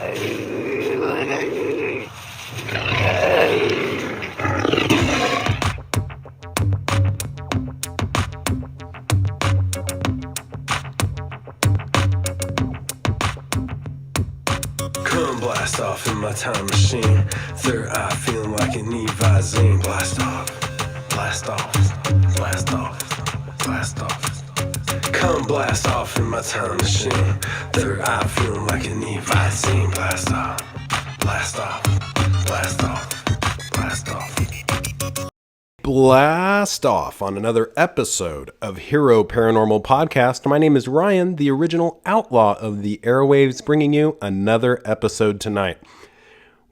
Come blast off in my time machine. Third eye feeling like an Evazine. Blast off, blast off, blast off, blast off. Come blast off in my time machine. Third eye feeling like an Evazine. Blast off, blast off, blast off, blast off. Blast off on another episode of Hero Paranormal Podcast. My name is Ryan, the original outlaw of the airwaves, bringing you another episode tonight.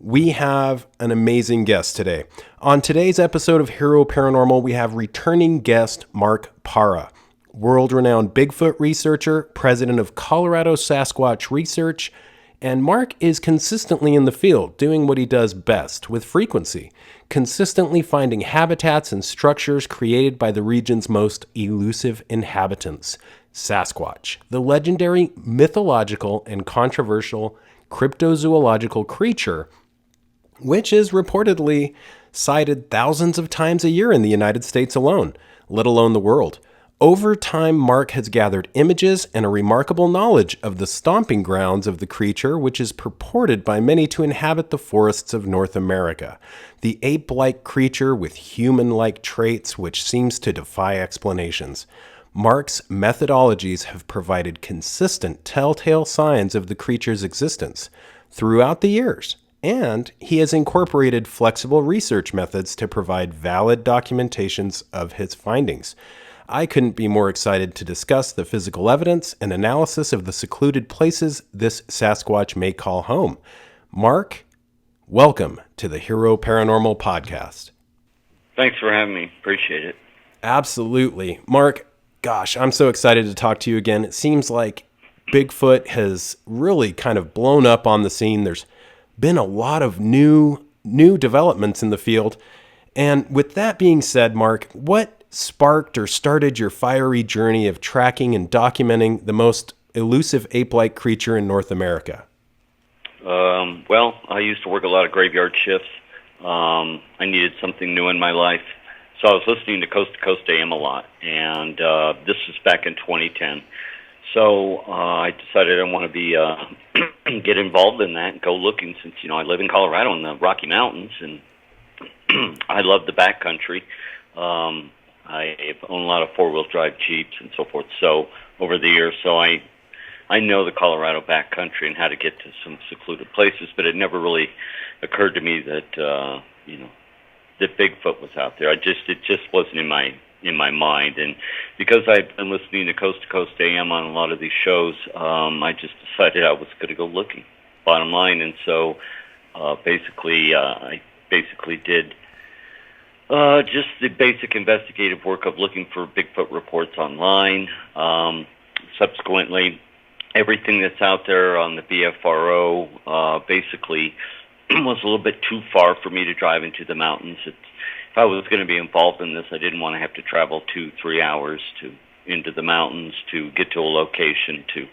We have an amazing guest today. On today's episode of Hero Paranormal, we have returning guest Mark Parra, world-renowned Bigfoot researcher, president of Colorado Sasquatch Research, and Mark is consistently in the field, doing what he does best, with frequency, consistently finding habitats and structures created by the region's most elusive inhabitants, Sasquatch, the legendary, mythological, and controversial cryptozoological creature, which is reportedly sighted thousands of times a year in the United States alone, let alone the world. Over time, Mark has gathered images and a remarkable knowledge of the stomping grounds of the creature, which is purported by many to inhabit the forests of North America. The ape-like creature with human-like traits which seems to defy explanations. Mark's methodologies have provided consistent telltale signs of the creature's existence throughout the years, and he has incorporated flexible research methods to provide valid documentations of his findings. I couldn't be more excited to discuss the physical evidence and analysis of the secluded places this Sasquatch may call home. Mark, welcome to the Hero Paranormal Podcast. Thanks for having me. Appreciate it. Absolutely. Mark, gosh, I'm so excited to talk to you again. It seems like Bigfoot has really kind of blown up on the scene. There's been a lot of new developments in the field. And with that being said, Mark, what sparked or started your fiery journey of tracking and documenting the most elusive ape-like creature in North America? Well, I used to work a lot of graveyard shifts. I needed something new in my life. So I was listening to Coast AM a lot, and this was back in 2010. So I decided I want to be get involved in that and go looking, since I live in Colorado in the Rocky Mountains, and I love the backcountry. I own a lot of four-wheel drive Jeeps and so forth. So over the years, I know the Colorado backcountry and how to get to some secluded places, but it never really occurred to me that that Bigfoot was out there. It just wasn't in my mind. And because I've been listening to Coast AM on a lot of these shows, I just decided I was going to go looking. Bottom line, and so I basically did. Just the basic investigative work of looking for Bigfoot reports online. Subsequently, everything that's out there on the BFRO basically was a little bit too far for me to drive into the mountains. If I was going to be involved in this, I didn't want to have to travel 2-3 hours into the mountains to get to a location to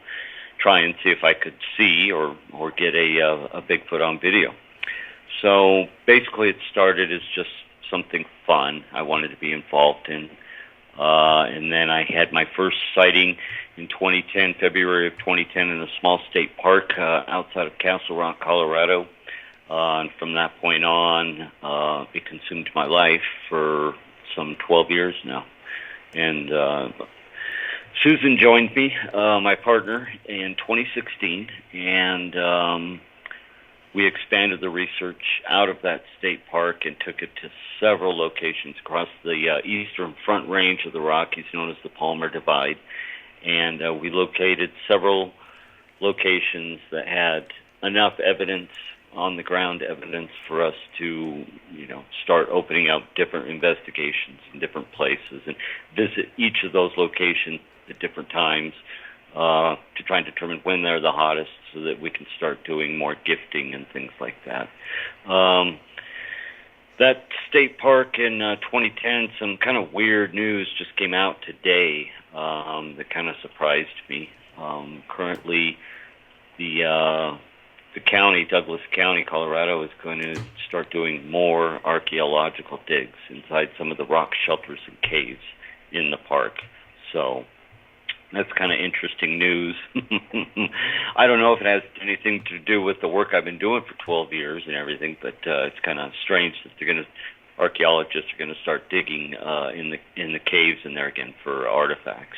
try and see if I could see or get a Bigfoot on video. So basically, it started as just something fun I wanted to be involved in. And then I had my first sighting in February of 2010 in a small state park outside of Castle Rock, Colorado. And from that point on, it consumed my life for some 12 years now. And Susan joined me, my partner, in 2016, and we expanded the research out of that state park and took it to several locations across the eastern front range of the Rockies, known as the Palmer Divide. And we located several locations that had enough evidence, on-the-ground evidence, for us to, start opening up different investigations in different places and visit each of those locations at different times to try and determine when they're the hottest so that we can start doing more gifting and things like that. That state park in 2010, some kind of weird news just came out today that kind of surprised me. Currently, the the county, Douglas County, Colorado, is going to start doing more archaeological digs inside some of the rock shelters and caves in the park. So that's kind of interesting news. I don't know if it has anything to do with the work I've been doing for 12 years and everything, but it's kind of strange that archaeologists are going to start digging in the caves in there again for artifacts.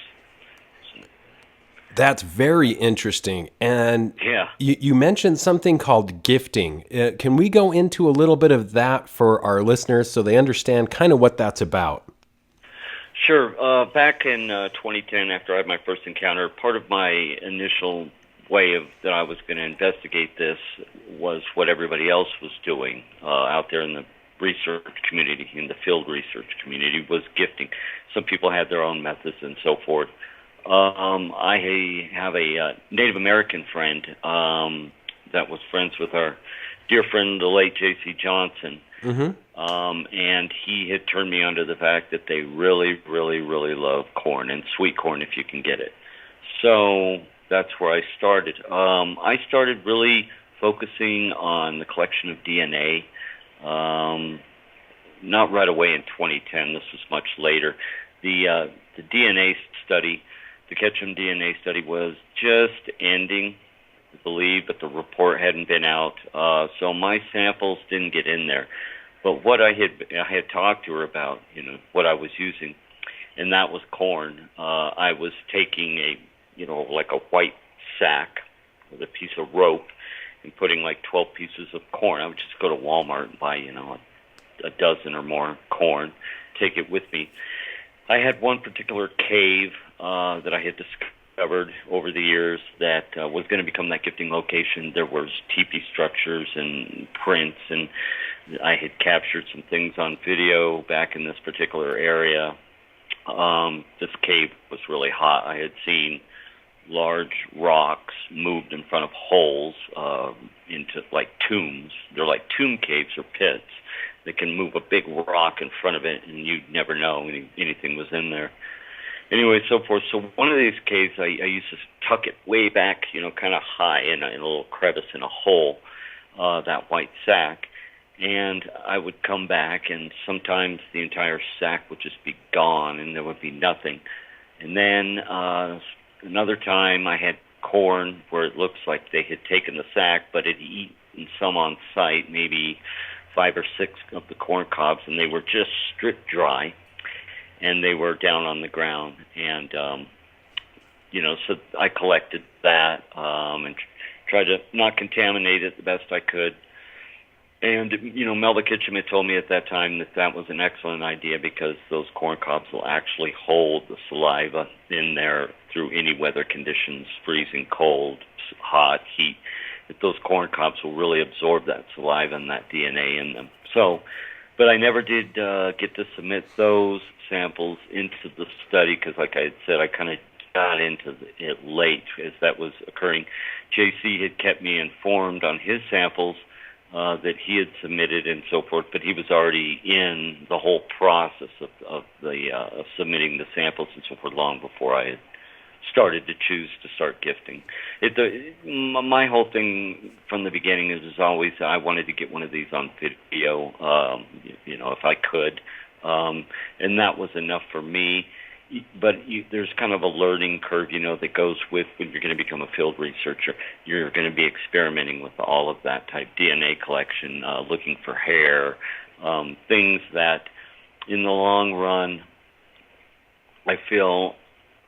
That's very interesting. And yeah, you mentioned something called gifting. Can we go into a little bit of that for our listeners so they understand kind of what that's about? Sure. Back in 2010, after I had my first encounter, part of my initial way that I was going to investigate this was what everybody else was doing out there in the research community, in the field research community, was gifting. Some people had their own methods and so forth. I have a Native American friend that was friends with our dear friend, the late J.C. Johnson. Mm-hmm. And he had turned me onto the fact that they really, really, really love corn, and sweet corn if you can get it. So that's where I started. I started really focusing on the collection of DNA, not right away in 2010. This was much later. The DNA study, the Ketchum DNA study, was just ending, I believe, but the report hadn't been out, so my samples didn't get in there. But what I had talked to her about, what I was using, and that was corn. I was taking like a white sack with a piece of rope and putting like 12 pieces of corn. I would just go to Walmart and buy, a dozen or more corn, take it with me. I had one particular cave that I had discovered over the years that was going to become that gifting location. There was teepee structures and prints, and I had captured some things on video back in this particular area. This cave was really hot. I had seen large rocks moved in front of holes into like tombs. They're like tomb caves or pits. They can move a big rock in front of it, and you'd never know anything was in there. Anyway, so forth. So one of these caves, I used to tuck it way back, kind of high in a little crevice in a hole, that white sack. And I would come back, and sometimes the entire sack would just be gone, and there would be nothing. And then another time I had corn where it looks like they had taken the sack, but had eaten some on site, maybe 5 or 6 of the corn cobs, and they were just stripped dry, and they were down on the ground. And, so I collected that and tried to not contaminate it the best I could. And, Melba Kitchum had told me at that time that was an excellent idea because those corn cobs will actually hold the saliva in there through any weather conditions, freezing cold, hot, heat. That those corn cobs will really absorb that saliva and that DNA in them. So, but I never did get to submit those samples into the study because, like I had said, I kind of got into it late as that was occurring. JC had kept me informed on his samples that he had submitted and so forth, but he was already in the whole process of submitting the samples and so forth long before I had started to choose to start gifting. My whole thing from the beginning is always I wanted to get one of these on video, if I could, and that was enough for me. But there's kind of a learning curve, that goes with when you're going to become a field researcher. You're going to be experimenting with all of that type DNA collection, looking for hair, things that in the long run I feel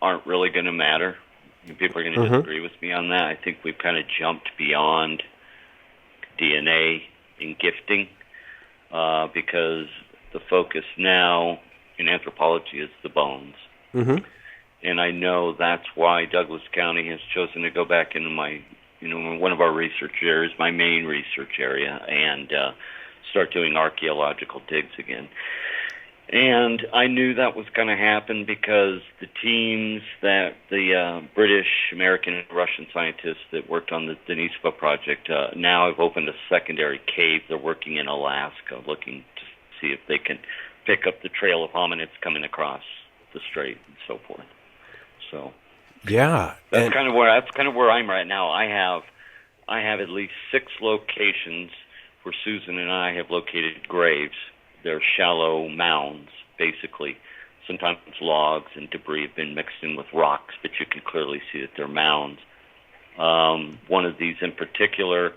aren't really going to matter. People are going to disagree with me on that. I think we've kind of jumped beyond DNA in gifting because the focus now in anthropology is the bones. Mm-hmm. And I know that's why Douglas County has chosen to go back into my, one of our research areas, my main research area, and start doing archaeological digs again. And I knew that was going to happen because the teams that the British, American, and Russian scientists that worked on the Denisova project now have opened a secondary cave. They're working in Alaska, looking to see if they can pick up the trail of hominids coming across the strait and so forth. So yeah, that's kind of where I'm right now. I I have at least 6 locations where Susan and I have located graves. They're shallow mounds, basically. Sometimes logs and debris have been mixed in with rocks, but you can clearly see that they're mounds. One of these in particular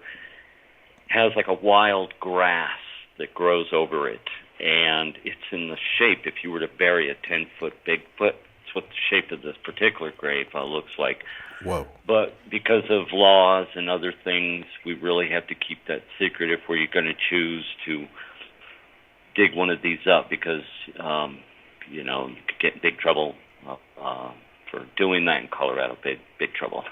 has like a wild grass that grows over it, and it's in the shape, if you were to bury a 10-foot Bigfoot, it's what the shape of this particular grave looks like. Whoa. But because of laws and other things, we really have to keep that secret if we're going to choose to dig one of these up, because, you could get in big trouble for doing that in Colorado, big trouble.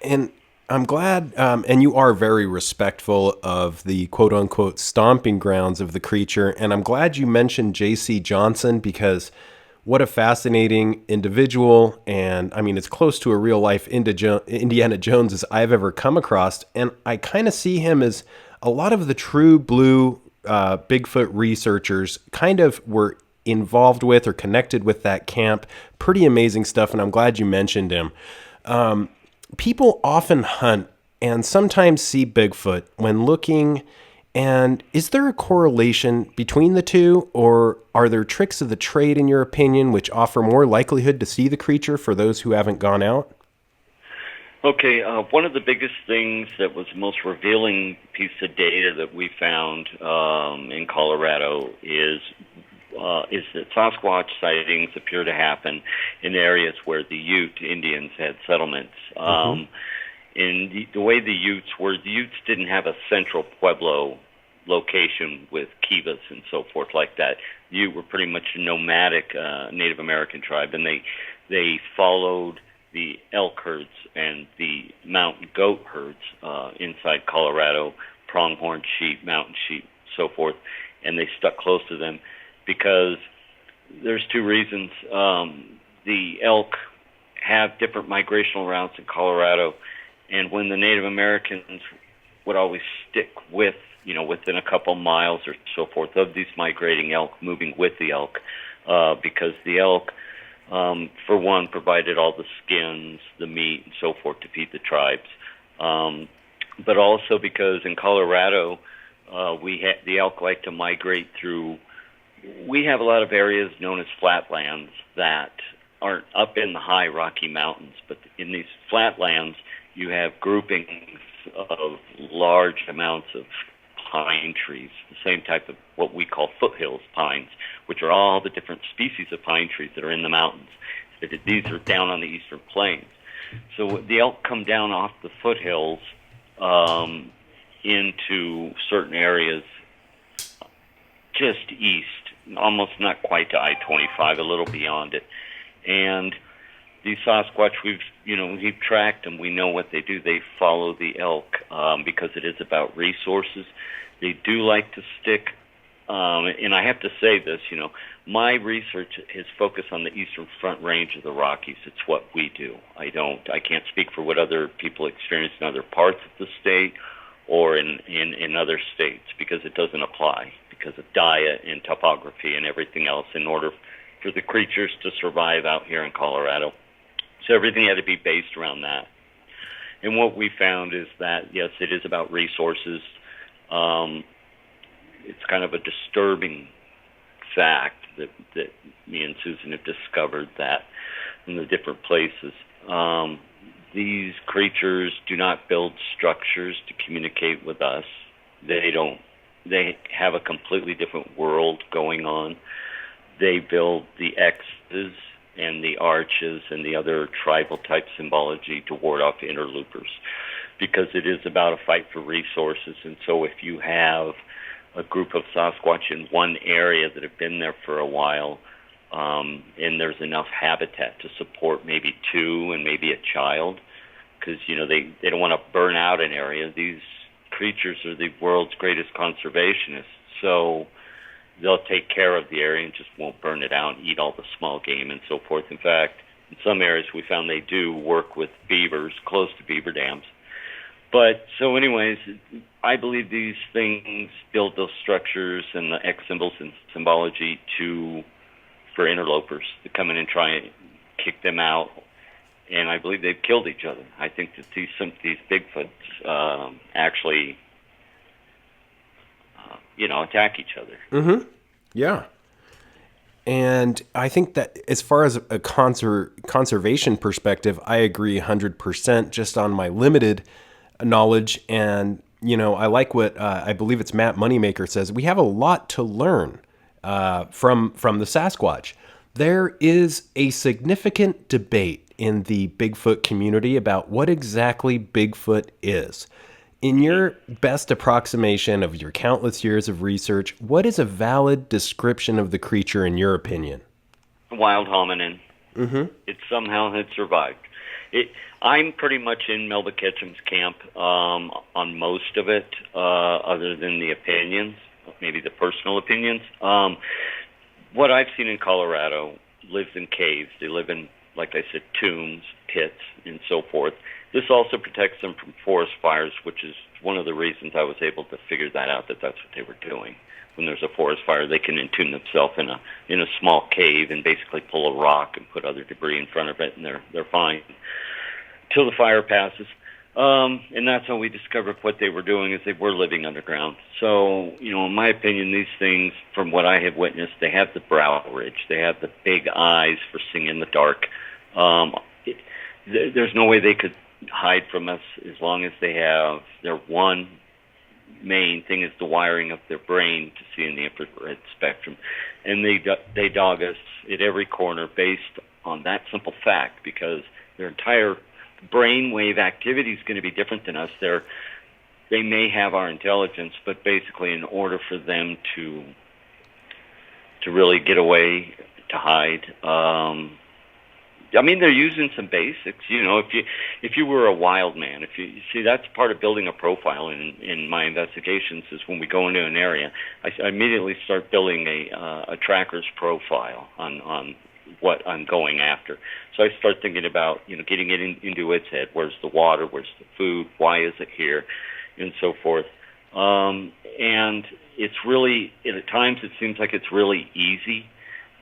And I'm glad, and you are very respectful of the quote-unquote stomping grounds of the creature, and I'm glad you mentioned J.C. Johnson, because what a fascinating individual, and I mean, it's close to a real-life Indiana Jones as I've ever come across, and I kind of see him as a lot of the true blue Bigfoot researchers kind of were involved with or connected with that camp. Pretty amazing stuff, and I'm glad you mentioned him. People often hunt and sometimes see Bigfoot when looking, and is there a correlation between the two, or are there tricks of the trade, in your opinion, which offer more likelihood to see the creature for those who haven't gone out? Okay, one of the biggest things that was the most revealing piece of data that we found in Colorado is that Sasquatch sightings appear to happen in areas where the Ute Indians had settlements. In the way the Utes didn't have a central Pueblo location with kivas and so forth like that. The Ute were pretty much a nomadic Native American tribe, and they followed the elk herds and the mountain goat herds inside Colorado, pronghorn sheep, mountain sheep, so forth, and they stuck close to them because there's 2 reasons. The elk have different migrational routes in Colorado, and when the Native Americans would always stick with, within a couple miles or so forth of these migrating elk, moving with the elk, because the elk, for one, provided all the skins, the meat, and so forth to feed the tribes. But also because in Colorado, the elk like to migrate through. We have a lot of areas known as flatlands that aren't up in the high Rocky Mountains, but in these flatlands, you have groupings of large amounts of pine trees, the same type of what we call foothills pines, which are all the different species of pine trees that are in the mountains. These are down on the eastern plains. So the elk come down off the foothills into certain areas just east, almost not quite to I-25, a little beyond it. And these Sasquatch, we've tracked them. We know what they do. They follow the elk because it is about resources. They do like to stick, and I have to say this, my research is focused on the eastern front range of the Rockies. It's what we do. I can't speak for what other people experience in other parts of the state or in other states, because it doesn't apply because of diet and topography and everything else in order for the creatures to survive out here in Colorado. So everything had to be based around that. And what we found is that, yes, it is about resources. It's kind of a disturbing fact that me and Susan have discovered that in the different places. These creatures do not build structures to communicate with us. They have a completely different world going on. They build the X's and the arches and the other tribal type symbology to ward off interlopers, because it is about a fight for resources. And so if you have a group of Sasquatch in one area that have been there for a while, and there's enough habitat to support maybe 2 and maybe a child, because they don't want to burn out an area. These creatures are the world's greatest conservationists, so they'll take care of the area and just won't burn it out and eat all the small game and so forth. In fact, in some areas we found they do work with beavers close to beaver dams. But so anyways, I believe these things build those structures and the X symbols and symbology for interlopers to come in and try and kick them out and I believe they've killed each other. I think that these Bigfoots actually, attack each other. Mm-hmm. Yeah. And I think that as far as a conservation perspective, I agree 100% just on my limited knowledge. And, I like what I believe it's Matt Moneymaker says. We have a lot to learn from the Sasquatch. There is a significant debate in the Bigfoot community about what exactly Bigfoot is. In your best approximation of your countless years of research, what is a valid description of the creature in your opinion? Wild hominin. Mm-hmm. It somehow had survived. I'm pretty much in Melba Ketchum's camp on most of it, other than the opinions, maybe the personal opinions. What I've seen in Colorado lives in caves. They live in, like I said, tombs, pits, and so forth. This also protects them from forest fires, which is one of the reasons I was able to figure that out, that that's what they were doing. When there's a forest fire, they can entomb themselves in a small cave and basically pull a rock and put other debris in front of it, and they're fine till the fire passes. And that's how we discovered what they were doing, is they were living underground. So, in my opinion, these things, from what I have witnessed, they have the brow ridge, they have the big eyes for seeing in the dark. There's no way they could hide from us as long as they have their one main thing is the wiring of their brain to see in the infrared spectrum, and they dog us at every corner based on that simple fact, because their entire brainwave activity is going to be different than us. They may have our intelligence, but basically, in order for them to really get away, to hide. They're using some basics. If you were a wild man, if you see, that's part of building a profile in my investigations. Is when we go into an area, I immediately start building a tracker's profile on what I'm going after. So I start thinking about getting it into its head. Where's the water? Where's the food? Why is it here? And so forth. And it's really, at times, it seems like it's really easy.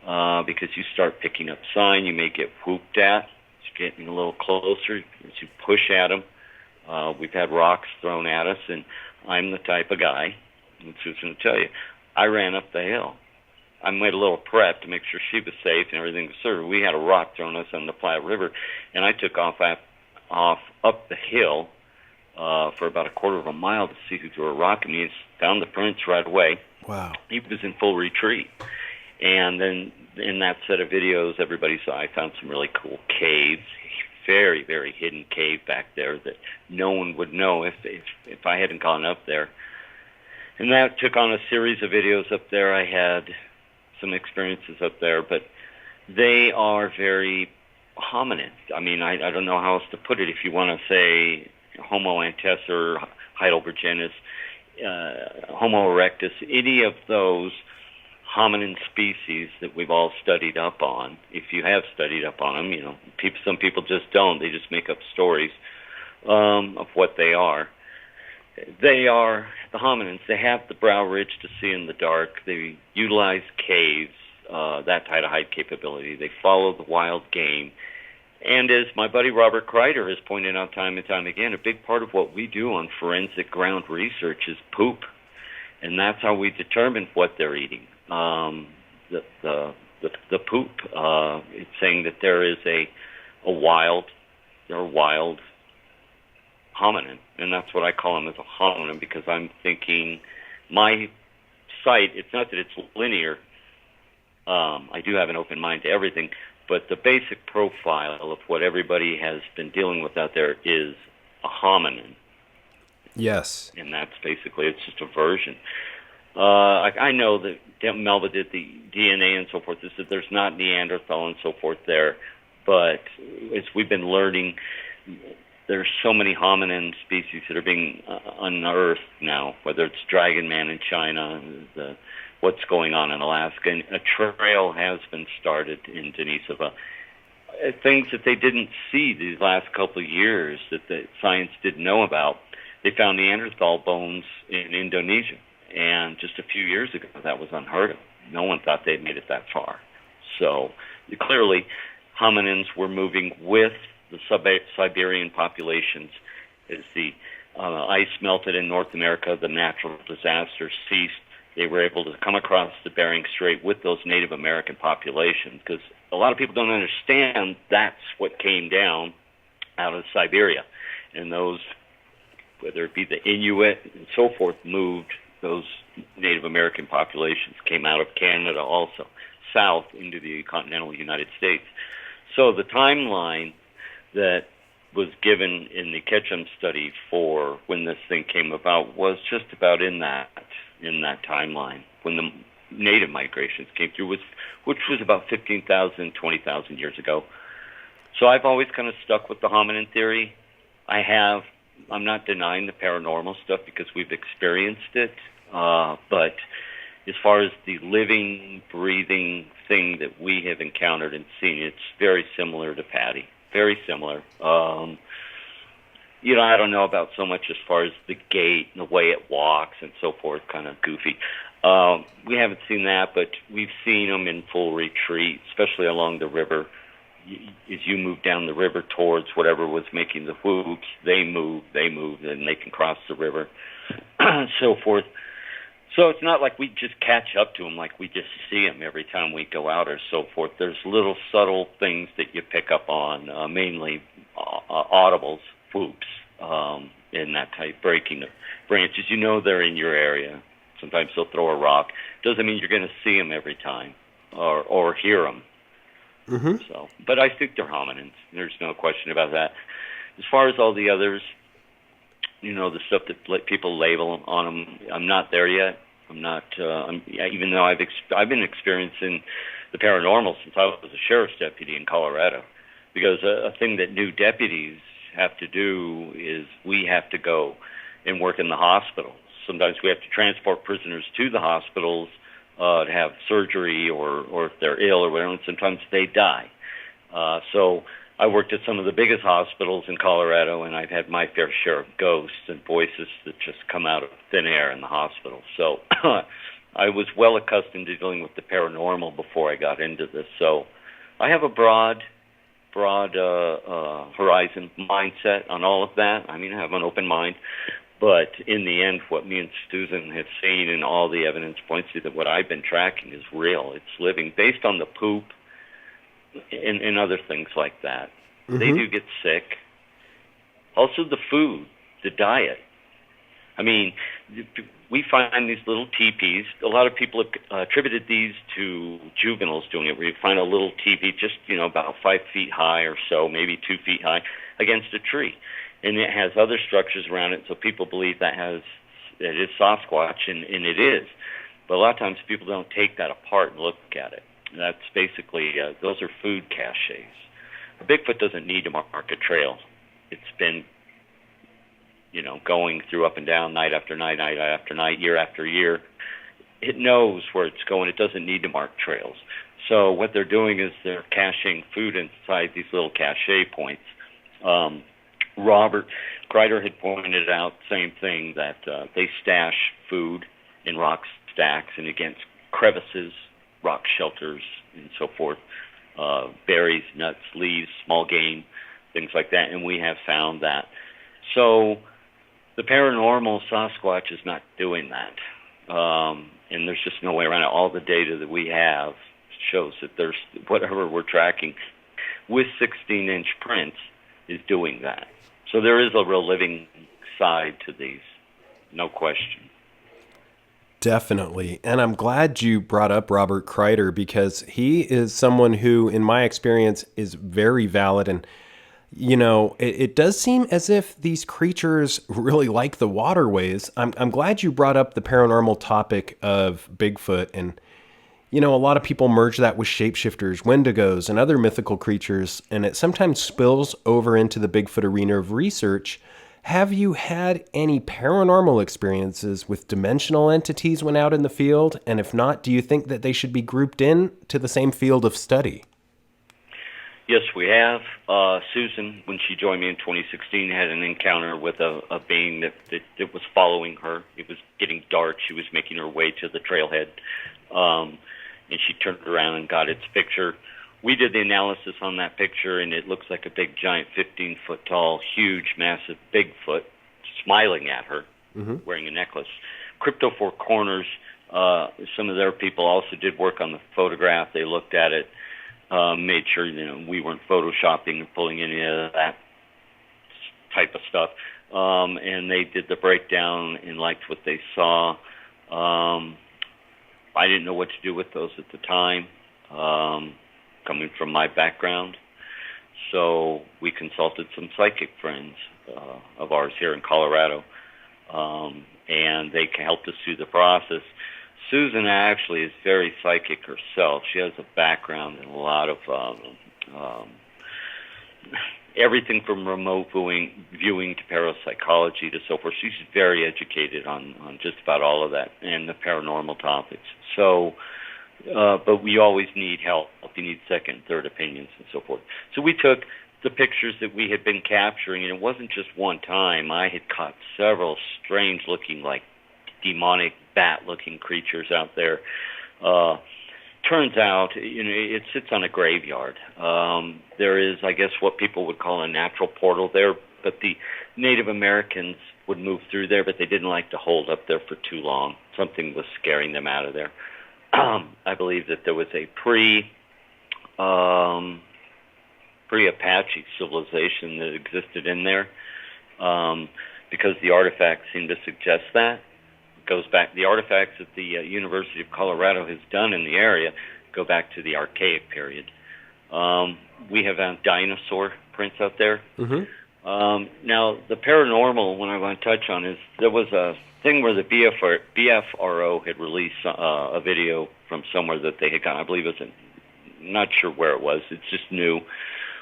Because you start picking up sign, you may get whooped at. It's getting a little closer as you push at them. We've had rocks thrown at us, and I'm the type of guy, and Susan will tell you, I ran up the hill. I made a little prep to make sure she was safe and everything was served. We had a rock thrown at us on the Platte River, and I took off up the hill for about a quarter of a mile to see who threw a rock at me. And found the prints right away. Wow. He was in full retreat. And then in that set of videos, everybody saw I found some really cool caves, very, very hidden cave back there that no one would know if I hadn't gone up there. And that took on a series of videos up there. I had some experiences up there, but they are very hominid. I don't know how else to put it. If you want to say Homo antecessor, Heidelbergensis, Homo erectus, any of those hominin species that we've all studied up on. If you have studied up on them, some people just don't. They just make up stories of what they are. They are the hominins. They have the brow ridge to see in the dark. They utilize caves, that type of hide capability. They follow the wild game. And as my buddy Robert Kreider has pointed out time and time again, a big part of what we do on forensic ground research is poop. And that's how we determine what they're eating. The poop. It's saying that there is a wild hominin, and that's what I call them, as a hominin, because I'm thinking my sight. It's not that it's linear. I do have an open mind to everything, but the basic profile of what everybody has been dealing with out there is a hominin. Yes. And that's basically, it's just a version. I know that Melba did the DNA and so forth, is that there's not Neanderthal and so forth there, but as we've been learning, there's so many hominin species that are being unearthed now, whether it's Dragon Man in China, what's going on in Alaska, and a trail has been started in Denisova. Things that they didn't see these last couple of years that the science didn't know about. They found Neanderthal bones in Indonesia, and just a few years ago that was unheard of. No one thought they'd made it that far. So clearly hominins were moving with the Siberian populations. As the ice melted in North America, the natural disasters ceased. They were able to come across the Bering Strait with those Native American populations, because a lot of people don't understand that's what came down out of Siberia. And those, whether it be the Inuit and so forth, moved. Those Native American populations came out of Canada also, south into the continental United States. So the timeline that was given in the Ketchum study for when this thing came about was just about in that timeline when the native migrations came through, which was about 15,000, 20,000 years ago. So I've always kind of stuck with the hominin theory. I'm not denying the paranormal stuff because we've experienced it, but as far as the living, breathing thing that we have encountered and seen, it's very similar to Patty. Very similar. I don't know about so much as far as the gait and the way it walks and so forth, kind of goofy. We haven't seen that, but we've seen them in full retreat, especially along the river. As you move down the river towards whatever was making the whoops, they move, and they can cross the river, so forth. So it's not like we just catch up to them, like we just see them every time we go out or so forth. There's little subtle things that you pick up on, mainly audibles, whoops, and that type, breaking of branches. You know they're in your area. Sometimes they'll throw a rock. Doesn't mean you're going to see them every time or hear them. Mm-hmm. So, but I think they're hominins. There's no question about that. As far as all the others, the stuff that people label on them, I'm not there yet. I'm not. Even though I've been experiencing the paranormal since I was a sheriff's deputy in Colorado, because a thing that new deputies have to do is we have to go and work in the hospitals. Sometimes we have to transport prisoners to the hospitals to have surgery or if they're ill or whatever, and sometimes they die. So I worked at some of the biggest hospitals in Colorado, and I've had my fair share of ghosts and voices that just come out of thin air in the hospital. So I was well accustomed to dealing with the paranormal before I got into this. So I have a broad horizon mindset on all of that. I mean, I have an open mind. But in the end, what me and Susan have seen and all the evidence points to that what I've been tracking is real. It's living based on the poop and other things like that. Mm-hmm. They do get sick. Also the food, the diet. I mean, we find these little teepees. A lot of people have attributed these to juveniles doing it, where you find a little teepee just, about 5 feet high or so, maybe 2 feet high, against a tree. And it has other structures around it, so people believe it is Sasquatch, and it is. But a lot of times people don't take that apart and look at it. And that's basically, those are food caches. A Bigfoot doesn't need to mark a trail. It's been, going through up and down night after night, night after night, year after year. It knows where it's going. It doesn't need to mark trails. So what they're doing is they're caching food inside these little cache points. Robert Kreider had pointed out the same thing, that they stash food in rock stacks and against crevices, rock shelters, and so forth, berries, nuts, leaves, small game, things like that, and we have found that. So the paranormal Sasquatch is not doing that, and there's just no way around it. All the data that we have shows that there's whatever we're tracking with 16-inch prints is doing that. So there is a real living side to these, no question. Definitely. And I'm glad you brought up Robert Kreider, because he is someone who, in my experience, is very valid. And, it does seem as if these creatures really like the waterways. I'm glad you brought up the paranormal topic of Bigfoot. And, a lot of people merge that with shapeshifters, wendigos, and other mythical creatures, and it sometimes spills over into the Bigfoot arena of research. Have you had any paranormal experiences with dimensional entities when out in the field? And if not, do you think that they should be grouped in to the same field of study? Yes, we have. Susan, when she joined me in 2016, had an encounter with a being that was following her. It was getting dark. She was making her way to the trailhead. And she turned around and got its picture. we did the analysis on that picture, and it looks like a big, giant, 15-foot tall, huge, massive Bigfoot smiling at her, wearing a necklace. Crypto Four Corners, some of their people also did work on the photograph. They looked at it, made sure we weren't photoshopping or pulling any of that type of stuff. And they did the breakdown and liked what they saw. I didn't know what to do with those at the time, coming from my background. So we consulted some psychic friends of ours here in Colorado, and they helped us through the process. Susan actually is very psychic herself. She has a background in a lot of everything from remote viewing to parapsychology to so forth. She's very educated on just about all of that and the paranormal topics. So, but we always need help. You need second, third opinions and so forth. So we took the pictures that we had been capturing, and it wasn't just one time. I had caught several strange-looking, like demonic bat-looking creatures out there. Turns out, it sits on a graveyard. There is, I guess, what people would call a natural portal there, but the Native Americans would move through there, but they didn't like to hold up there for too long. Something was scaring them out of there. I believe that there was a pre-Apache civilization that existed in there, because the artifacts seem to suggest that. Goes back, the artifacts that the University of Colorado has done in the area go back to the Archaic period. We have dinosaur prints out there. Now, the paranormal, what I want to touch on is there was a thing where the BFRO had released a video from somewhere that they had gotten. I believe it was not sure where it was. It's just new,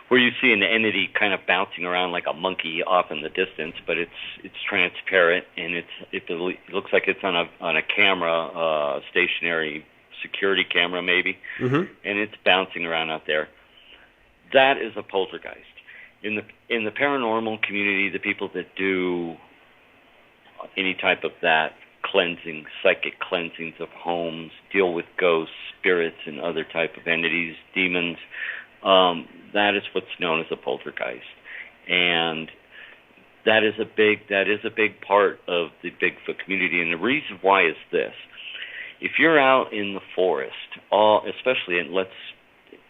where you see an entity kind of bouncing around like a monkey off in the distance, but it's transparent, and it looks like it's on a camera, stationary security camera maybe, and it's bouncing around out there. That is a poltergeist. In the paranormal community, the people that do any type of that cleansing, psychic cleansings of homes, deal with ghosts, spirits, and other type of entities, demons. That is what's known as a poltergeist, and that is a big part of the Bigfoot community. And the reason why is this: if you're out in the forest, especially in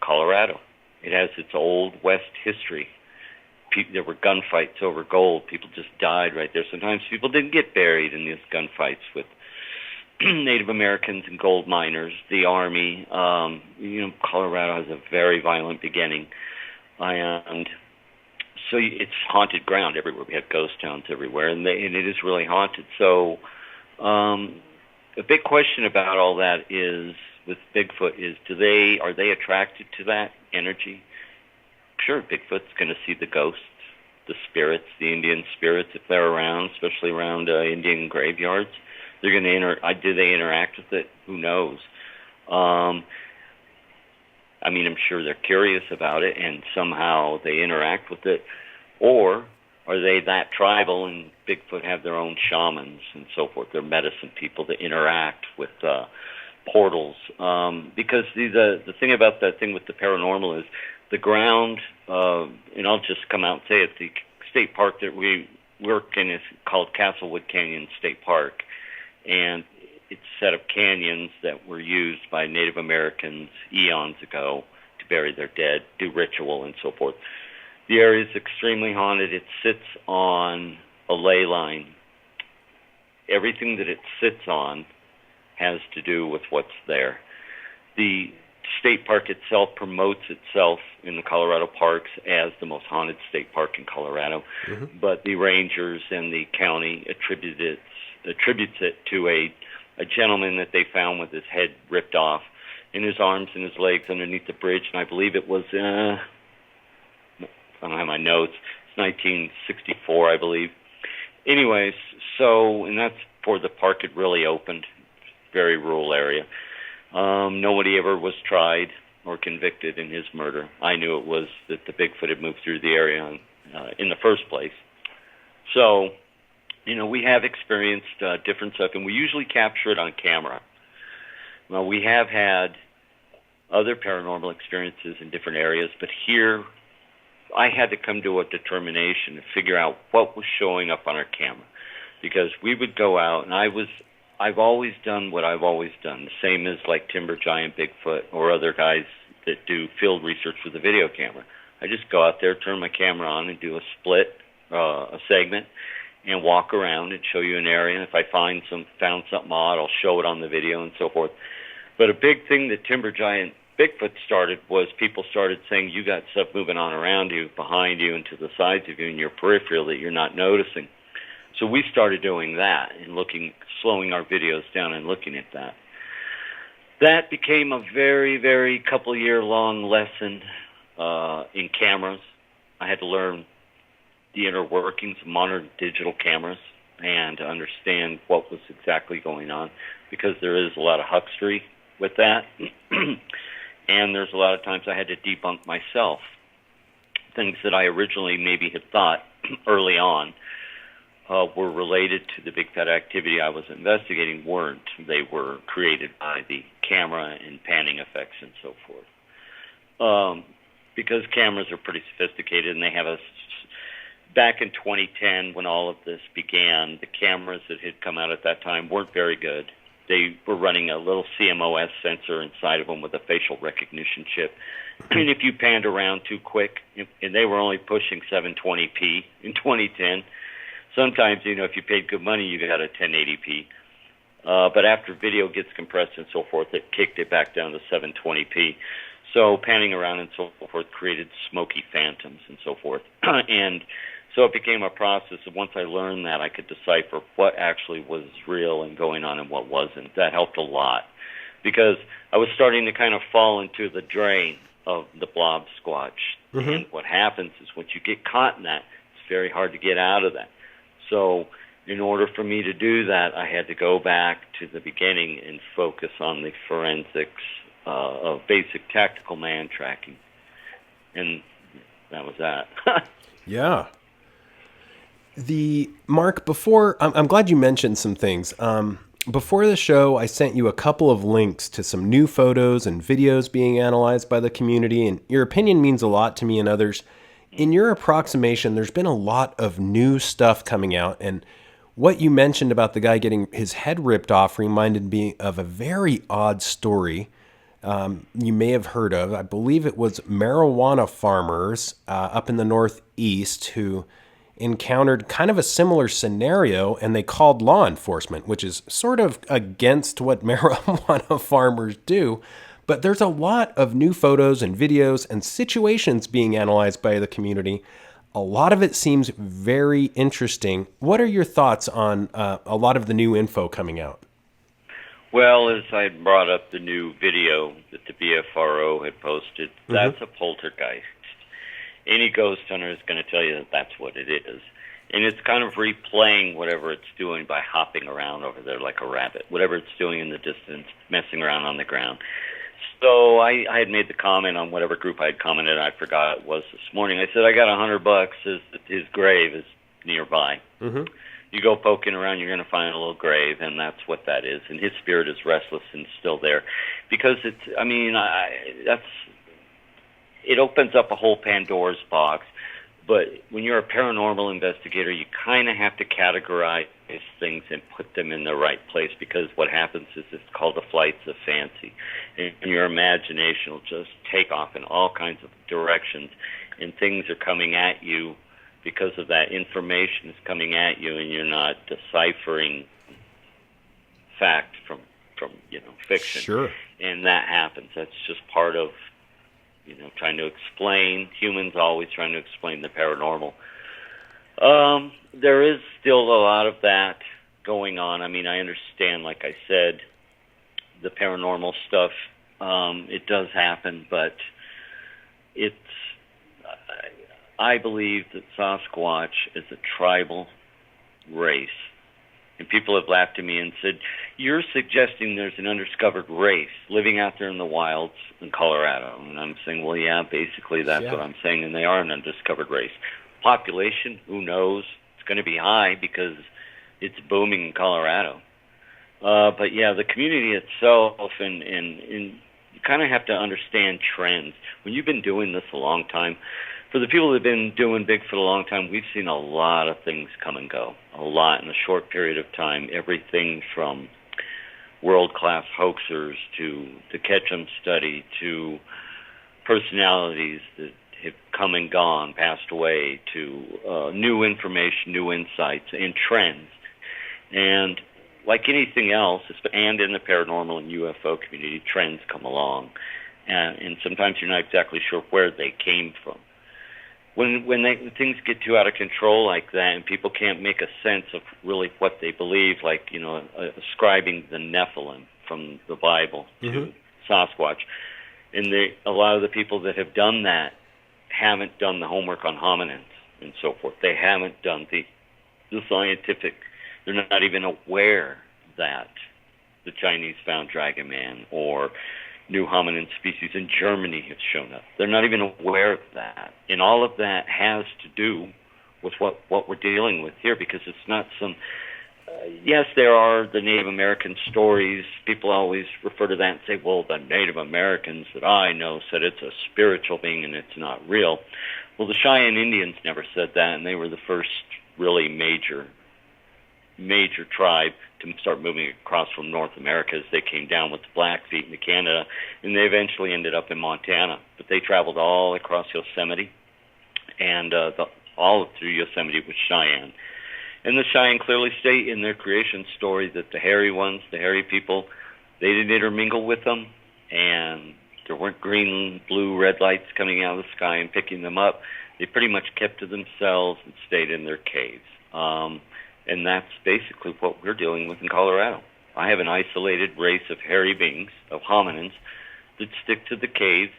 Colorado, it has its old West history. There were gunfights over gold. People just died right there. Sometimes people didn't get buried in these gunfights with Native Americans and gold miners, the Army. Colorado has a very violent beginning. And so it's haunted ground everywhere. We have ghost towns everywhere, and it is really haunted. So a big question about all that is, with Bigfoot, is are they attracted to that energy? Sure, Bigfoot's going to see the ghosts, the spirits, the Indian spirits, if they're around, especially around Indian graveyards. They're going to do they interact with it? Who knows? I'm sure they're curious about it, and somehow they interact with it. Or are they that tribal, and Bigfoot have their own shamans and so forth, their medicine people that interact with portals? Because the thing about that thing with the paranormal is the ground, and I'll just come out and say it, the state park that we work in is called Castlewood Canyon State Park, and it's a set of canyons that were used by Native Americans eons ago to bury their dead, do ritual, and so forth. The area is extremely haunted. It sits on a ley line. Everything that it sits on has to do with what's there. The state park itself promotes itself in the Colorado parks as the most haunted state park in Colorado, but the rangers and the county attributes it to a gentleman that they found with his head ripped off and his arms and his legs underneath the bridge, and I believe it was, I don't have my notes, it's 1964, I believe. Anyways, and that's before the park had really opened, very rural area. Nobody ever was tried or convicted in his murder. I knew it was that the Bigfoot had moved through the area in the first place. So, we have experienced different stuff, and we usually capture it on camera. Well, we have had other paranormal experiences in different areas, but here I had to come to a determination to figure out what was showing up on our camera, because we would go out, and I've always done what I've always done, the same as like Timber Giant, Bigfoot, or other guys that do field research with a video camera. I just go out there, turn my camera on, and do a split, a segment, and walk around and show you an area. And if I found something odd, I'll show it on the video and so forth. But a big thing that Timber Giant, Bigfoot started was people started saying you got stuff moving on around you, behind you, and to the sides of you in your peripheral that you're not noticing. So we started doing that and slowing our videos down and looking at that. That became a very, very couple-year-long lesson in cameras. I had to learn the inner workings of modern digital cameras and to understand what was exactly going on, because there is a lot of huckstery with that. And there's a lot of times I had to debunk myself. Things that I originally maybe had thought early on were related to the big fat activity I was investigating weren't. They were created by the camera and panning effects and so forth. Because cameras are pretty sophisticated, and they have back in 2010 when all of this began, the cameras that had come out at that time weren't very good. They were running a little CMOS sensor inside of them with a facial recognition chip. And if you panned around too quick, and they were only pushing 720p in 2010, sometimes, if you paid good money, you got a 1080p. But after video gets compressed and so forth, it kicked it back down to 720p. So panning around and so forth created smoky phantoms and so forth. And so it became a process of, once I learned that, I could decipher what actually was real and going on and what wasn't. That helped a lot, because I was starting to kind of fall into the drain of the blob squatch. Mm-hmm. And what happens is once you get caught in that, it's very hard to get out of that. So in order for me to do that, I had to go back to the beginning and focus on the forensics of basic tactical man tracking. And that was that. Yeah. Mark, before, I'm glad you mentioned some things. Before the show, I sent you a couple of links to some new photos and videos being analyzed by the community, and your opinion means a lot to me and others. In your approximation, there's been a lot of new stuff coming out, and what you mentioned about the guy getting his head ripped off reminded me of a very odd story you may have heard of. I believe it was marijuana farmers up in the Northeast who encountered kind of a similar scenario, and they called law enforcement, which is sort of against what marijuana farmers do. But there's a lot of new photos and videos and situations being analyzed by the community. A lot of it seems very interesting. What are your thoughts on a lot of the new info coming out? Well, as I brought up the new video that the BFRO had posted, that's a poltergeist. Any ghost hunter is going to tell you that that's what it is. And it's kind of replaying whatever it's doing by hopping around over there like a rabbit, whatever it's doing in the distance, messing around on the ground. So I had made the comment on whatever group I had commented, I forgot it was this morning. I said, I got $100, his grave is nearby. Mm-hmm. You go poking around, you're going to find a little grave, and that's what that is. And his spirit is restless and still there. Because it opens up a whole Pandora's box. But when you're a paranormal investigator, you kind of have to categorize things and put them in the right place, because what happens is it's called the flights of fancy. And your imagination will just take off in all kinds of directions, and things are coming at you because of that information is coming at you, and you're not deciphering fact from fiction. Sure. And that happens. That's just part of trying to explain. Humans always trying to explain the paranormal. There is still a lot of that going on. I mean, I understand, like I said, the paranormal stuff, it does happen, but I believe that Sasquatch is a tribal race. And people have laughed at me and said, you're suggesting there's an undiscovered race living out there in the wilds in Colorado. And I'm saying, well, yeah, basically that's what I'm saying, and they are an undiscovered race. Population, who knows? It's going to be high because it's booming in Colorado. But yeah, the community itself, and you kind of have to understand trends. When you've been doing this a long time, for the people that have been doing Bigfoot a long time, we've seen a lot of things come and go. A lot in a short period of time. Everything from world-class hoaxers to the Ketchum study to personalities that have come and gone, passed away, to new information, new insights, and trends. And like anything else, and in the paranormal and UFO community, trends come along. And sometimes you're not exactly sure where they came from. When things get too out of control like that, and people can't make a sense of really what they believe, like, ascribing the Nephilim from the Bible to Sasquatch, and a lot of the people that have done that haven't done the homework on hominins and so forth. They haven't done the scientific. They're not even aware that the Chinese found Dragon Man or new hominin species in Germany have shown up. They're not even aware of that. And all of that has to do with what we're dealing with here, because it's not some... yes, there are the Native American stories. People always refer to that and say, well, the Native Americans that I know said it's a spiritual being and it's not real. Well, the Cheyenne Indians never said that, and they were the first really major tribe to start moving across from North America as they came down with the Blackfeet into Canada, and they eventually ended up in Montana. But they traveled all across Yosemite, and all through Yosemite was Cheyenne. And the Cheyenne clearly state in their creation story that the hairy ones, the hairy people, they didn't intermingle with them, and there weren't green, blue, red lights coming out of the sky and picking them up. They pretty much kept to themselves and stayed in their caves. And that's basically what we're dealing with in Colorado. I have an isolated race of hairy beings, of hominins, that stick to the caves,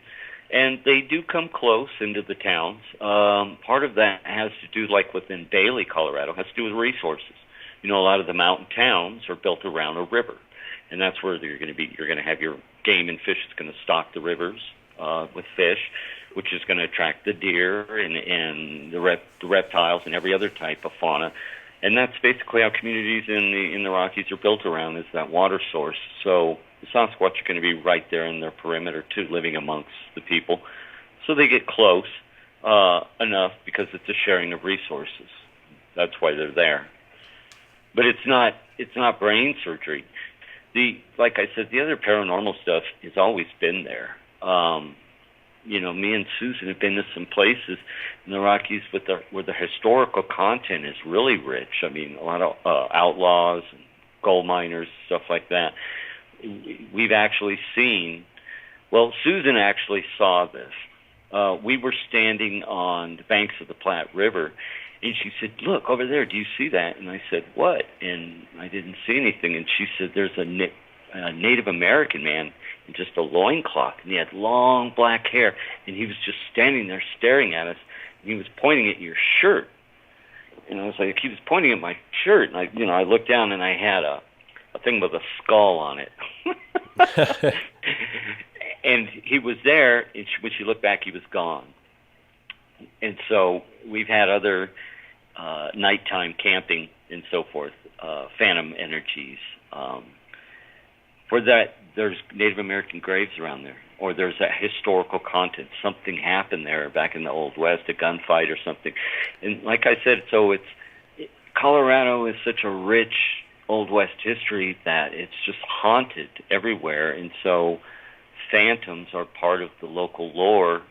and they do come close into the towns. Part of that has to do, like within Bailey, Colorado, has to do with resources. A lot of the mountain towns are built around a river, and that's where you're going to have your game and fish that's going to stock the rivers with fish, which is going to attract the deer and the reptiles and every other type of fauna. And that's basically how communities in the Rockies are built around, is that water source. So the Sasquatch are going to be right there in their perimeter, too, living amongst the people. So they get close enough because it's a sharing of resources. That's why they're there. But it's not brain surgery. Like I said, the other paranormal stuff has always been there. Me and Susan have been to some places in the Rockies where the historical content is really rich. I mean, a lot of outlaws and gold miners, stuff like that. We've actually seen... Well, Susan actually saw this. We were standing on the banks of the Platte River, and she said, look, over there, do you see that? And I said, what? And I didn't see anything. And she said, there's a Native American man in just a loincloth, and he had long black hair, and he was just standing there staring at us, and he was pointing at your shirt. And I was like, he was pointing at my shirt, and I looked down, and I had a thing with a skull on it. And he was there, and when she looked back, he was gone. And so we've had other nighttime camping and so forth, phantom energies. For that, there's Native American graves around there, or there's that historical content. Something happened there back in the Old West, a gunfight or something. And like I said, Colorado is such a rich Old West history that it's just haunted everywhere. And so phantoms are part of the local lore.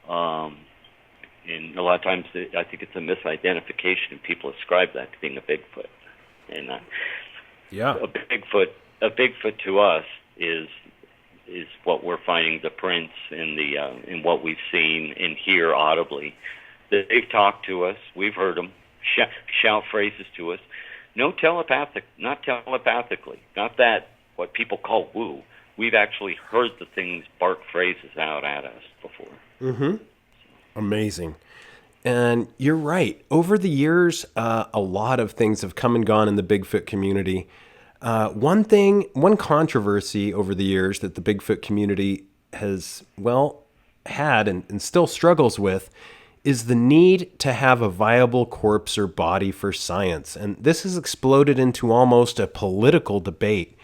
And a lot of times I think it's a misidentification, and people ascribe that to being a Bigfoot. And a Bigfoot to us is what we're finding, the prints and in what we've seen and hear audibly. They've talked to us, we've heard them shout phrases to us. Not telepathically, not that what people call woo. We've actually heard the things bark phrases out at us before. Mm-hmm. Amazing. And you're right. Over the years, a lot of things have come and gone in the Bigfoot community. One controversy over the years that the Bigfoot community has, had and still struggles with is the need to have a viable corpse or body for science. And this has exploded into almost a political debate.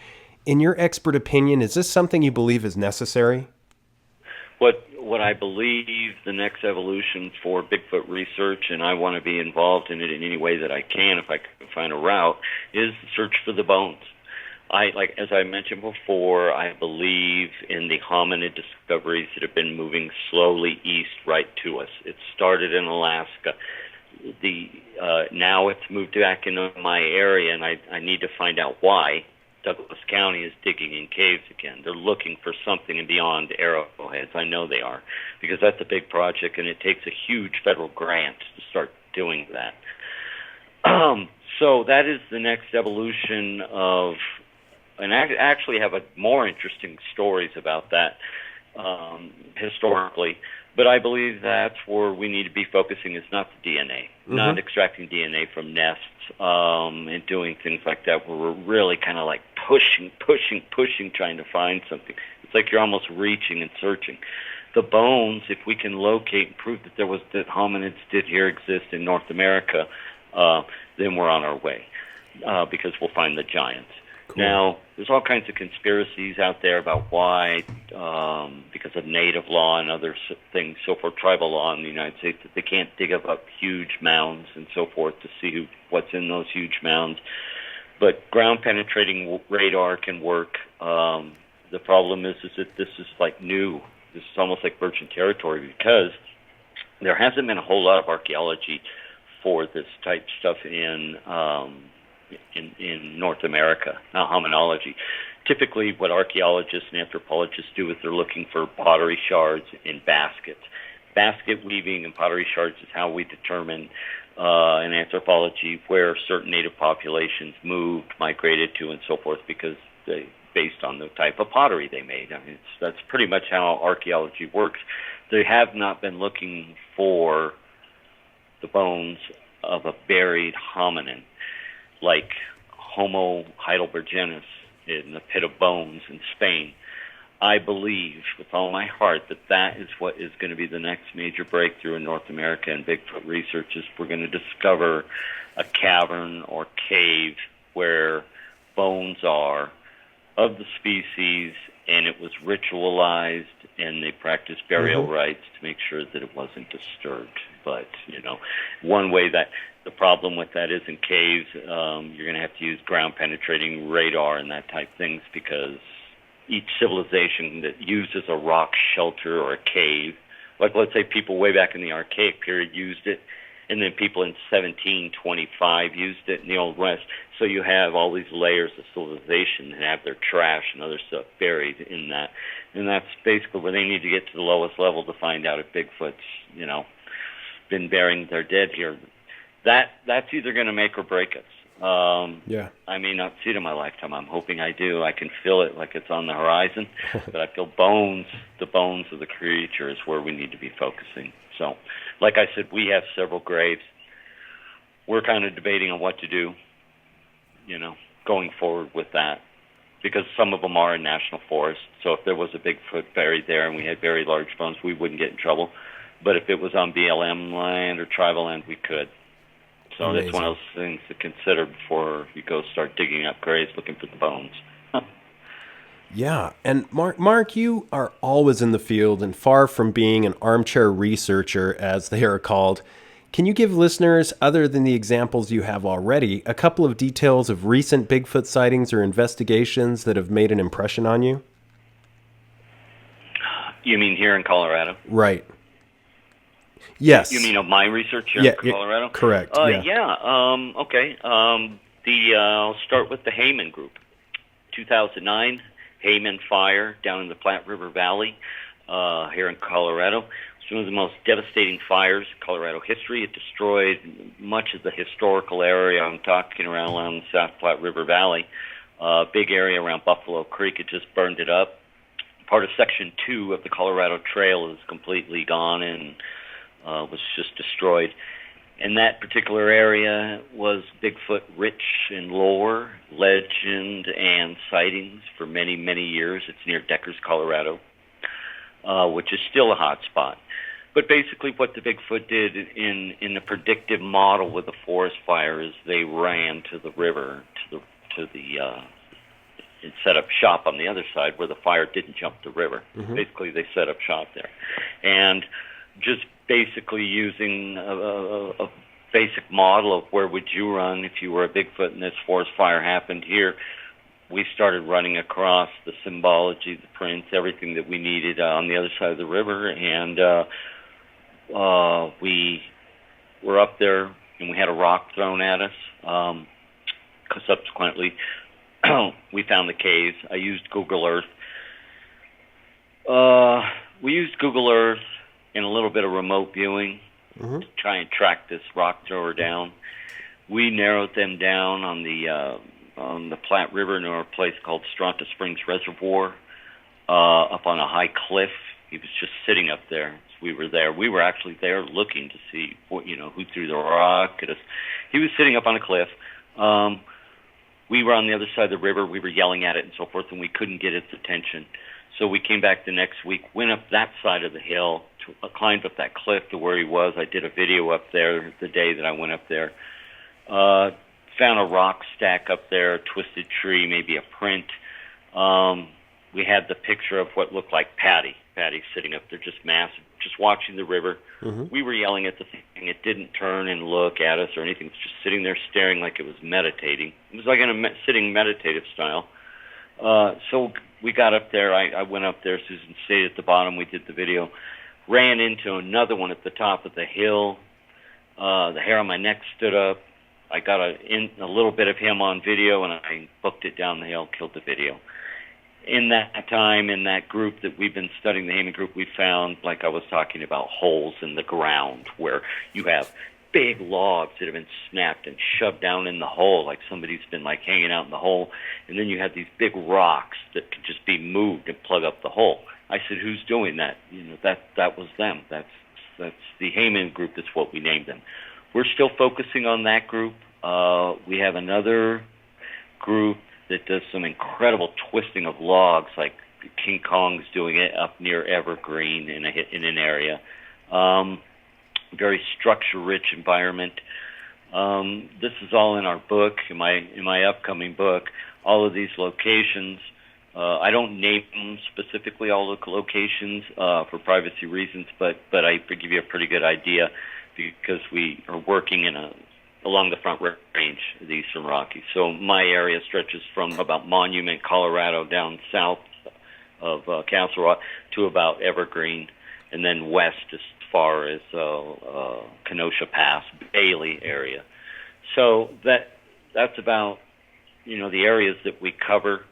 In your expert opinion, is this something you believe is necessary? What I believe the next evolution for Bigfoot research, and I want to be involved in it in any way that I can if I can find a route, is the search for the bones. As I mentioned before, I believe in the hominid discoveries that have been moving slowly east right to us. It started in Alaska. Now it's moved back into my area, and I need to find out why. Douglas County is digging in caves again. They're looking for something beyond arrowheads. I know they are, because that's a big project, and it takes a huge federal grant to start doing that. So that is the next evolution of, and I actually have more interesting stories about that historically. But I believe that's where we need to be focusing, is not the DNA, not extracting DNA from nests and doing things like that, where we're really kind of like pushing, trying to find something. It's like you're almost reaching and searching. The bones, if we can locate and prove that hominids did here exist in North America, then we're on our way, because we'll find the giants. Cool. Now, there's all kinds of conspiracies out there about why, because of native law and other things, so forth, tribal law in the United States, that they can't dig up huge mounds and so forth to see what's in those huge mounds. But ground-penetrating radar can work. The problem is that this is like new. This is almost like virgin territory, because there hasn't been a whole lot of archaeology for this type stuff in North America, hominology. Typically, what archaeologists and anthropologists do is they're looking for pottery shards in baskets. Basket weaving and pottery shards is how we determine in anthropology where certain native populations moved, migrated to, and so forth, because based on the type of pottery they made. I mean, that's pretty much how archaeology works. They have not been looking for the bones of a buried hominin, like Homo heidelbergensis in the Pit of Bones in Spain. I believe with all my heart that is what is going to be the next major breakthrough in North America and Bigfoot research, is we're going to discover a cavern or cave where bones are of the species, and it was ritualized, and they practiced burial rites to make sure that it wasn't disturbed. But, one way that the problem with that is in caves, you're going to have to use ground-penetrating radar and that type things, because each civilization that uses a rock shelter or a cave, like let's say people way back in the Archaic period used it, and then people in 1725 used it in the Old West. So you have all these layers of civilization that have their trash and other stuff buried in that. And that's basically where they need to get to the lowest level to find out if Bigfoot's, been burying their dead here. That's either going to make or break us. I may not see it in my lifetime. I'm hoping I do. I can feel it like it's on the horizon. But I feel the bones of the creature is where we need to be focusing. So, like I said, we have several graves. We're kind of debating on what to do, going forward with that, because some of them are in national forests. So if there was a Bigfoot buried there and we had very large bones, we wouldn't get in trouble. But if it was on BLM land or tribal land, we could. So Amazing. That's one of those things to consider before you go start digging up graves looking for the bones. Yeah, and Mark, you are always in the field and far from being an armchair researcher, as they are called. Can you give listeners, other than the examples you have already, a couple of details of recent Bigfoot sightings or investigations that have made an impression on you? You mean here in Colorado? Right. Yes. You mean of my research here in Colorado? Correct. Okay. I'll start with the Hayman Group. 2009, Hayman Fire down in the Platte River Valley here in Colorado. It's one of the most devastating fires in Colorado history. It destroyed much of the historical area. I'm talking around the South Platte River Valley. Big area around Buffalo Creek. It just burned it up. Part of Section 2 of the Colorado Trail is completely gone and was just destroyed. And that particular area was Bigfoot rich in lore, legend, and sightings for many, many years. It's near Deckers, Colorado, which is still a hot spot. But basically what the Bigfoot did in the predictive model with the forest fire is they ran to the river, to the and set up shop on the other side where the fire didn't jump the river. Basically, they set up shop there. And just basically using a basic model of where would you run if you were a Bigfoot and this forest fire happened here, we started running across the symbology, the prints, everything that we needed on the other side of the river. And we were up there, and we had a rock thrown at us. Subsequently, we found the caves. I used Google Earth. We used Google Earth and a little bit of remote viewing to try and track this rock thrower down. We narrowed them down on the Platte River near a place called Stronta Springs Reservoir, up on a high cliff. He was just sitting up there. We were there. We were actually there looking to see what, who threw the rock at us. He was sitting up on a cliff. We were on the other side of the river. We were yelling at it and so forth, and we couldn't get its attention. So we came back the next week, went up that side of the hill, climbed up that cliff to where he was. I did a video up there the day that I went up there. Found a rock stack up there, a twisted tree, maybe a print. We had the picture of what looked like Patty sitting up there, just massive, just watching the river. We were yelling at the thing. It didn't turn and look at us or anything. It was just sitting there staring like it was meditating. It was like in a sitting meditative style. So we got up there. I went up there. Susan stayed at the bottom. We did the video. Ran into another one at the top of the hill. The hair on my neck stood up. I got a little bit of him on video, and I booked it down the hill, killed the video. In that time, in that group that we've been studying, the Heyman group, we found, like I was talking about, holes in the ground where you have big logs that have been snapped and shoved down in the hole, like somebody's been like hanging out in the hole, and then you have these big rocks that could just be moved and plug up the hole. I said, who's doing that? That was them. That's the Heyman group. That's what we named them. We're still focusing on that group. We have another group that does some incredible twisting of logs, like King Kong's doing it up near Evergreen in an area. Very structure-rich environment. This is all in our book, in my upcoming book. All of these locations, I don't name them specifically, all the locations, for privacy reasons, but I give you a pretty good idea because we are working along the Front Range of the Eastern Rockies. So my area stretches from about Monument, Colorado, down south of Castle Rock to about Evergreen, and then west as far as Kenosha Pass, Bailey area. So that's about the areas that we cover.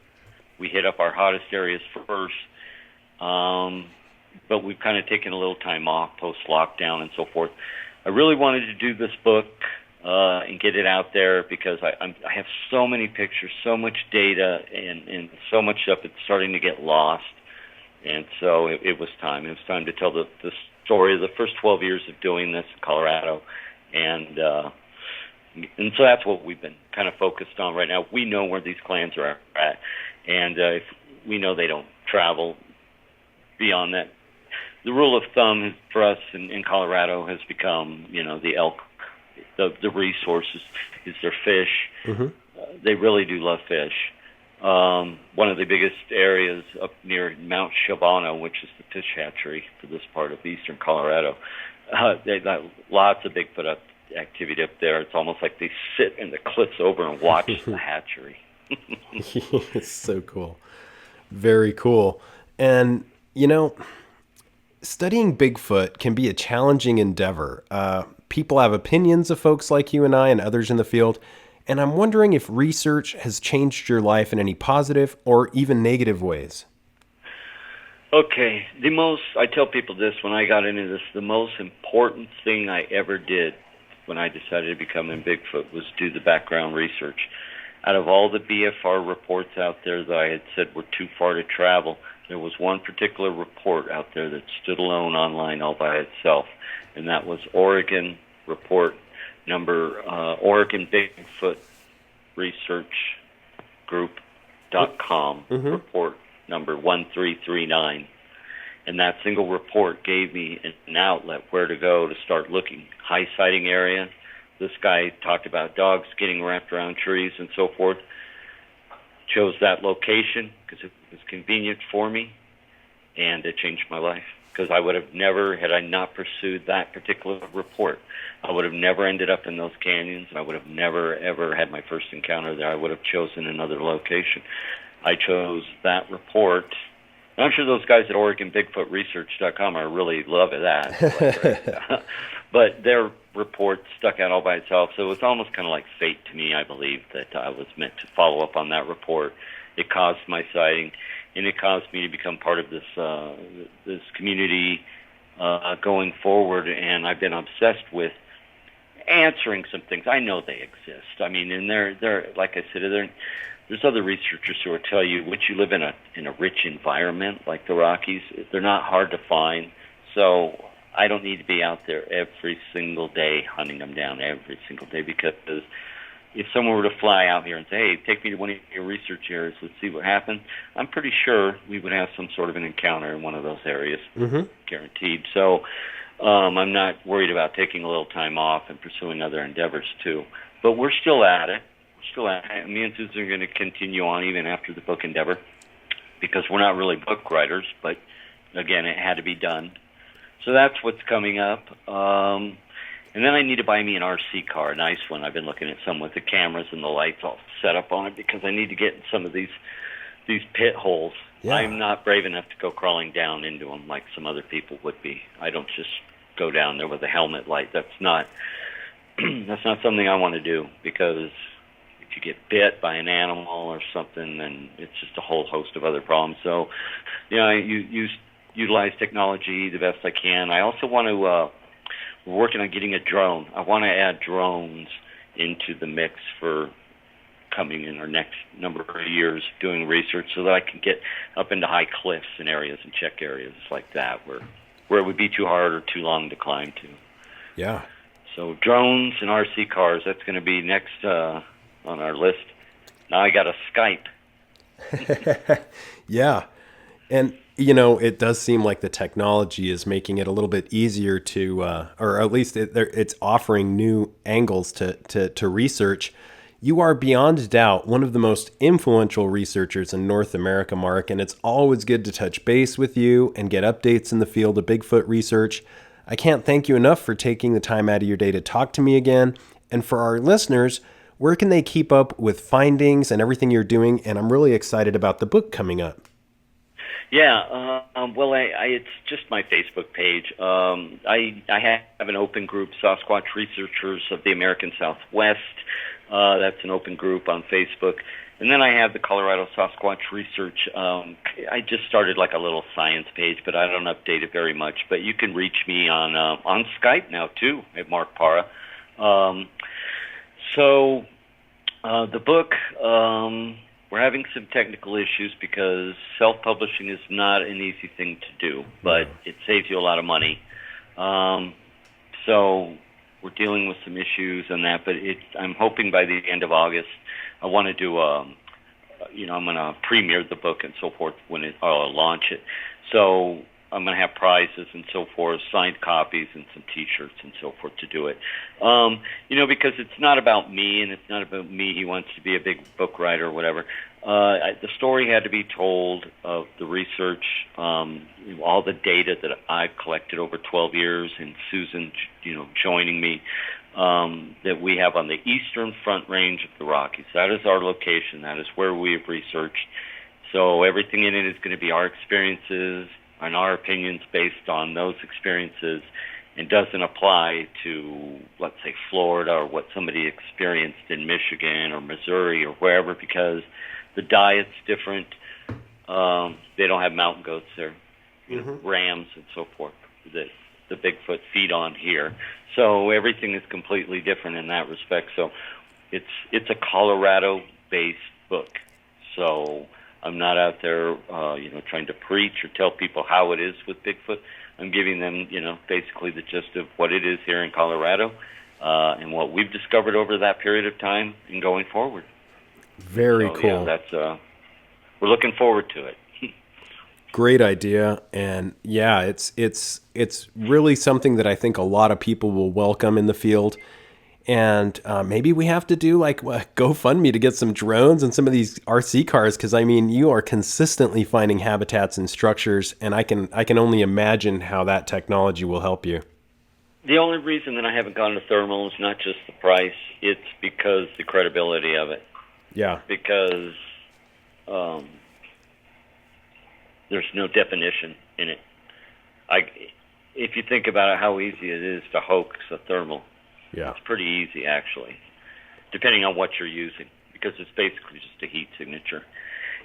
We hit up our hottest areas first, but we've kind of taken a little time off post-lockdown and so forth. I really wanted to do this book and get it out there because I have so many pictures, so much data, and so much stuff that's starting to get lost. And so it was time. It was time to tell the story of the first 12 years of doing this in Colorado. And so that's what we've been kind of focused on right now. We know where these clans are at, and if we know they don't travel beyond that. The rule of thumb for us in Colorado has become, the elk, the resources is their fish. They really do love fish. One of the biggest areas up near Mount Shabana, which is the fish hatchery for this part of eastern Colorado, they got lots of Bigfoot activity up there. It's almost like they sit in the cliffs over and watch the hatchery. It's so cool. Very cool. And, studying Bigfoot can be a challenging endeavor. People have opinions of folks like you and I and others in the field, and I'm wondering if research has changed your life in any positive or even negative ways. Okay, I tell people this when I got into this, the most important thing I ever did when I decided to become in Bigfoot was do the background research. Out of all the BFR reports out there that I had said were too far to travel, there was one particular report out there that stood alone online all by itself, and that was Oregon report number, Oregon Bigfoot Research Group.com report number 1339. And that single report gave me an outlet where to go to start looking. High sighting area. This guy talked about dogs getting wrapped around trees and so forth. chose that location because it was convenient for me, and it changed my life. Because I would have never, had I not pursued that particular report, I would have never ended up in those canyons. I would have never, ever had my first encounter there. I would have chosen another location. I chose that report. And I'm sure those guys at OregonBigfootResearch.com are really loving that. But their report stuck out all by itself, so it was almost kind of like fate to me, I believe, that I was meant to follow up on that report. It caused my sighting, and it caused me to become part of this community going forward, and I've been obsessed with answering some things. I know they exist. I mean, and they're like I said, there's other researchers who will tell you once you live in a rich environment like the Rockies, they're not hard to find. So I don't need to be out there every single day hunting them down every single day, because if someone were to fly out here and say, hey, take me to one of your research areas, let's see what happened, I'm pretty sure we would have some sort of an encounter in one of those areas, guaranteed. So I'm not worried about taking a little time off and pursuing other endeavors, too. But we're still at it. Me and Susan are going to continue on even after the book endeavor, because we're not really book writers, but, again, it had to be done. So that's what's coming up. And then I need to buy me an RC car, a nice one. I've been looking at some with the cameras and the lights all set up on it, because I need to get in some of these pit holes. Yeah. I'm not brave enough to go crawling down into them like some other people would be. I don't just go down there with a helmet light. That's not something I want to do, because if you get bit by an animal or something, then it's just a whole host of other problems. So, I utilize technology the best I can. I also want to, we're working on getting a drone. I want to add drones into the mix for coming in our next number of years doing research, so that I can get up into high cliffs and areas and check areas like that where it would be too hard or too long to climb to. Yeah. So drones and RC cars, that's going to be next on our list. Now I got a Skype. Yeah. And, it does seem like the technology is making it a little bit easier to, or at least it's offering new angles to research. You are beyond doubt one of the most influential researchers in North America, Mark, and it's always good to touch base with you and get updates in the field of Bigfoot research. I can't thank you enough for taking the time out of your day to talk to me again. And for our listeners, where can they keep up with findings and everything you're doing? And I'm really excited about the book coming up. Yeah, well, it's just my Facebook page. I have an open group, Sasquatch Researchers of the American Southwest. That's an open group on Facebook. And then I have the Colorado Sasquatch Research. I just started like a little science page, but I don't update it very much. But you can reach me on Skype now, too, at Mark Parra. So the book... we're having some technical issues because self-publishing is not an easy thing to do, but it saves you a lot of money. So we're dealing with some issues on that, but I'm hoping by the end of August, I want to do I'm going to premiere the book and so forth when I'll launch it. So I'm going to have prizes and so forth, signed copies and some T-shirts and so forth to do it. Because it's not about me, and it's not about me. He wants to be a big book writer or whatever. The story had to be told of the research, all the data that I've collected over 12 years, and Susan, joining me, that we have on the eastern front range of the Rockies. That is our location. That is where we have researched. So everything in it is going to be our experiences and our opinions based on those experiences, and doesn't apply to, let's say, Florida or what somebody experienced in Michigan or Missouri or wherever, because the diet's different. They don't have mountain goats there, rams and so forth that the Bigfoot feed on here. So everything is completely different in that respect. So it's a Colorado-based book. So I'm not out there, trying to preach or tell people how it is with Bigfoot. I'm giving them, basically the gist of what it is here in Colorado, and what we've discovered over that period of time and going forward. Very cool. Yeah, we're looking forward to it. Great idea. And yeah, it's really something that I think a lot of people will welcome in the field. And maybe we have to do like GoFundMe to get some drones and some of these RC cars, because I mean, you are consistently finding habitats and structures, and I can only imagine how that technology will help you. The only reason that I haven't gone to thermal is not just the price; it's because the credibility of it. Yeah. Because there's no definition in it. If you think about it, how easy it is to hoax a thermal. Yeah. It's pretty easy, actually, depending on what you're using, because it's basically just a heat signature.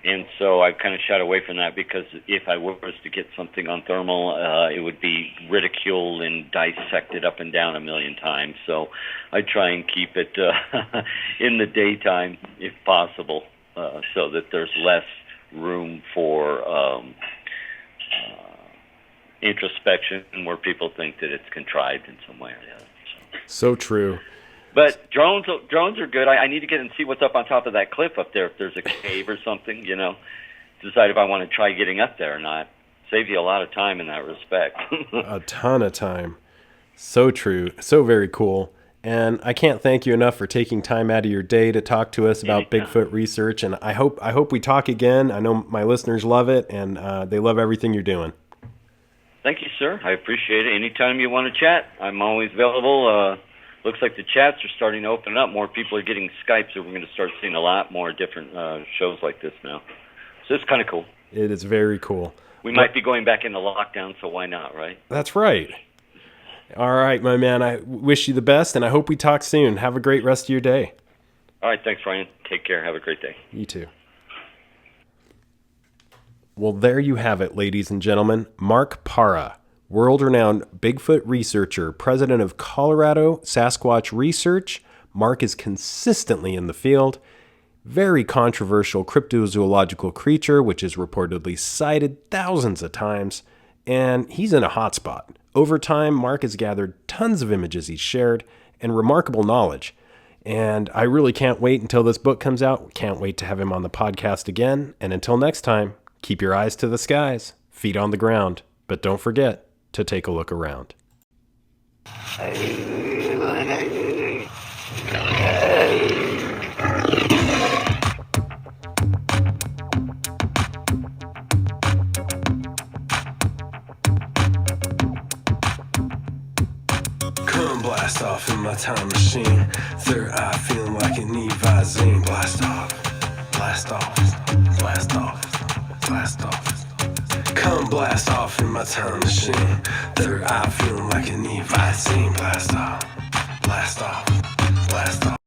And so I kind of shied away from that, because if I was to get something on thermal, it would be ridiculed and dissected up and down a million times. So I try and keep it in the daytime, if possible, so that there's less room for introspection, where people think that it's contrived in some way or the other. So true. But drones are good. I need to get and see what's up on top of that cliff up there. If there's a cave or something, decide if I want to try getting up there or not. Saves you a lot of time in that respect. A ton of time. So true. So very cool. And I can't thank you enough for taking time out of your day to talk to us about Bigfoot research. And I hope we talk again. I know my listeners love it, and they love everything you're doing. Thank you, sir. I appreciate it. Anytime you want to chat, I'm always available. Looks like the chats are starting to open up. More people are getting Skype, so we're going to start seeing a lot more different shows like this now. So it's kind of cool. It is very cool. We might be going back into lockdown, so why not, right? That's right. All right, my man. I wish you the best, and I hope we talk soon. Have a great rest of your day. All right, thanks, Ryan. Take care. Have a great day. You too. Well, there you have it, ladies and gentlemen. Mark Parra, world-renowned Bigfoot researcher, president of Colorado Sasquatch Research. Mark is consistently in the field. Very controversial cryptozoological creature, which is reportedly cited thousands of times. And he's in a hot spot. Over time, Mark has gathered tons of images he's shared and remarkable knowledge. And I really can't wait until this book comes out. Can't wait to have him on the podcast again. And until next time, keep your eyes to the skies, feet on the ground, but don't forget to take a look around. Come blast off in my time machine. Third eye feeling like an Evazine. Blast off, blast off, blast off, blast off. Come blast off in my time machine. Third eye feeling like an Evazine. Blast off, blast off, blast off.